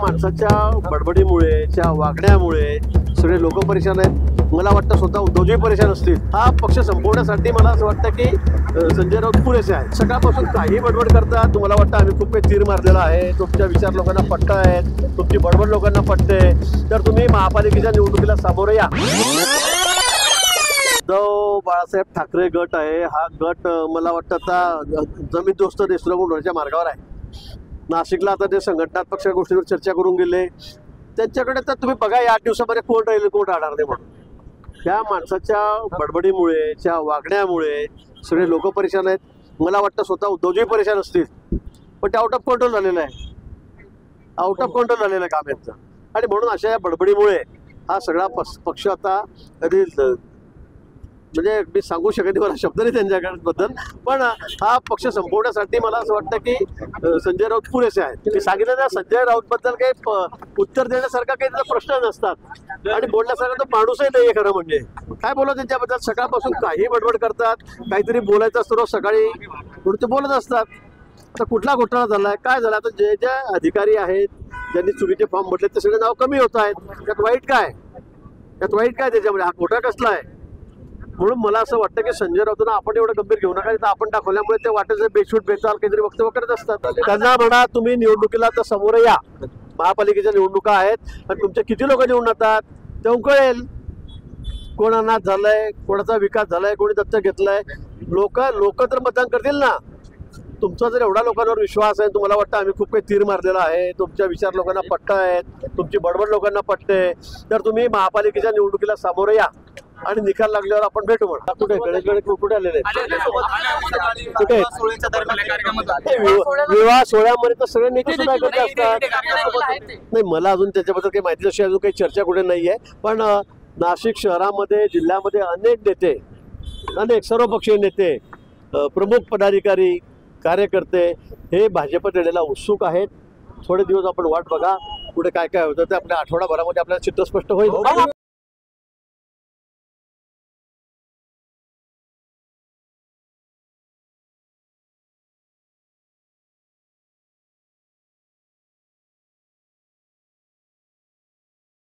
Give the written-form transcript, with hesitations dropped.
माणसाच्या बडबडीमुळे त्या वागण्यामुळे सगळे लोक परेशान आहेत। मला वाटतं स्वतः उद्धवजी परेशान असतील। हा पक्ष संपवण्यासाठी मला असं वाटतं की संजय राऊत पुरेसे आहेत। सकाळपासून काही बडबड करतात, तुम्हाला वाटतं आम्ही खूप काही तीर मारलेला आहे, तुमच्या विचार लोकांना पटत आहेत, तुमची बडबड लोकांना पटते, तर तुम्ही महापालिकेच्या निवडणुकीला सामोरे या। उद्धव बाळासाहेब ठाकरे गट आहे, हा गट मला वाटतं आता जमीन दोस्त देशद्रोह होण्याच्या मार्गावर आहे। नाशिकला आता ते संघटनात्मक गोष्टींवर चर्चा करून गेले, त्यांच्याकडे तर तुम्ही बघा या 8 दिवसामध्ये कोण राहील कोण राहणार नाही म्हणून। त्या माणसाच्या बडबडीमुळे त्या वागण्यामुळे सगळे लोक परेशान आहेत। मला वाटतं स्वतः उद्धवजी परेशान असतील, पण ते आउट ऑफ कंट्रोल झालेलं आहे, आउट ऑफ कंट्रोल झालेलं आहे काम यांचं। आणि म्हणून अशा या बडबडीमुळे हा सगळा पक्ष आता कधी म्हणजे मी सांगू शकत नाही, मला शब्द नाही त्यांच्याबद्दल, पण हा पक्ष संपवण्यासाठी मला असं वाटतं की संजय राऊत पुरेसे आहेत। मी सांगितलं ना, संजय राऊत बद्दल काही उत्तर देण्यासारखा काही प्रश्न नसतात आणि बोलण्यासारखा तो माणूसही नाहीये खरं म्हणजे। काय बोलत त्यांच्याबद्दल, सकाळपासून काही बडबड करतात, काहीतरी बोलायचं असतं रोज सकाळी ते बोलत असतात। आता कुठला घोटाळा झालाय, काय झालं, आता जे जे अधिकारी आहेत ज्यांनी चुकीचे फॉर्म भरले ते सगळे नाव कमी होत आहेत, त्यात वाईट काय, त्यात वाईट काय त्याच्यामध्ये, हा घोटाळा कसला आहे? म्हणून मला असं वाटतं की संजय राऊतांना आपण एवढं गंभीर घेऊ नका, तर आपण दाखवल्यामुळे ते वाटेचे बेशूट बेताल काहीतरी वक्तव्य करत असतात। त्यांना म्हणा तुम्ही निवडणुकीला तर समोर या, महापालिकेच्या निवडणुका आहेत आणि तुमचे किती लोक निवडून येतात तेव्हा कळेल कोण अनाथ झालंय, कोणाचा विकास झालाय, कोणी दत्तक घेतलाय। लोक तर मतदान करतील ना। तुमचा जर एवढा लोकांवर विश्वास आहे, तुम्हाला वाटतं आम्ही खूप काही तीर मारलेला आहे, तुमच्या विचार लोकांना पटत आहेत, तुमची बडबड लोकांना पटते, तर तुम्ही महापालिकेच्या निवडणुकीला सामोरे या आणि निकाल लागल्यावर आपण भेटू म्हणा। कुठे कुठे आलेले कुठे विवाह सोहळ्यामध्ये तर सगळे नेते सुद्धा करत असतात। नाही, मला अजून त्याच्याबद्दल काही माहिती अशी अजून काही चर्चा कुठे नाहीये, पण नाशिक शहरामध्ये जिल्ह्यामध्ये अनेक नेते, अनेक सर्वपक्षीय नेते, प्रमुख पदाधिकारी, कार्यकर्ते हे भाजपत येण्याला उत्सुक आहेत। थोडे दिवस आपण वाट बघा, पुढे काय काय होतं ते आपल्या आठवडाभरामध्ये आपल्याला चित्र स्पष्ट होईल।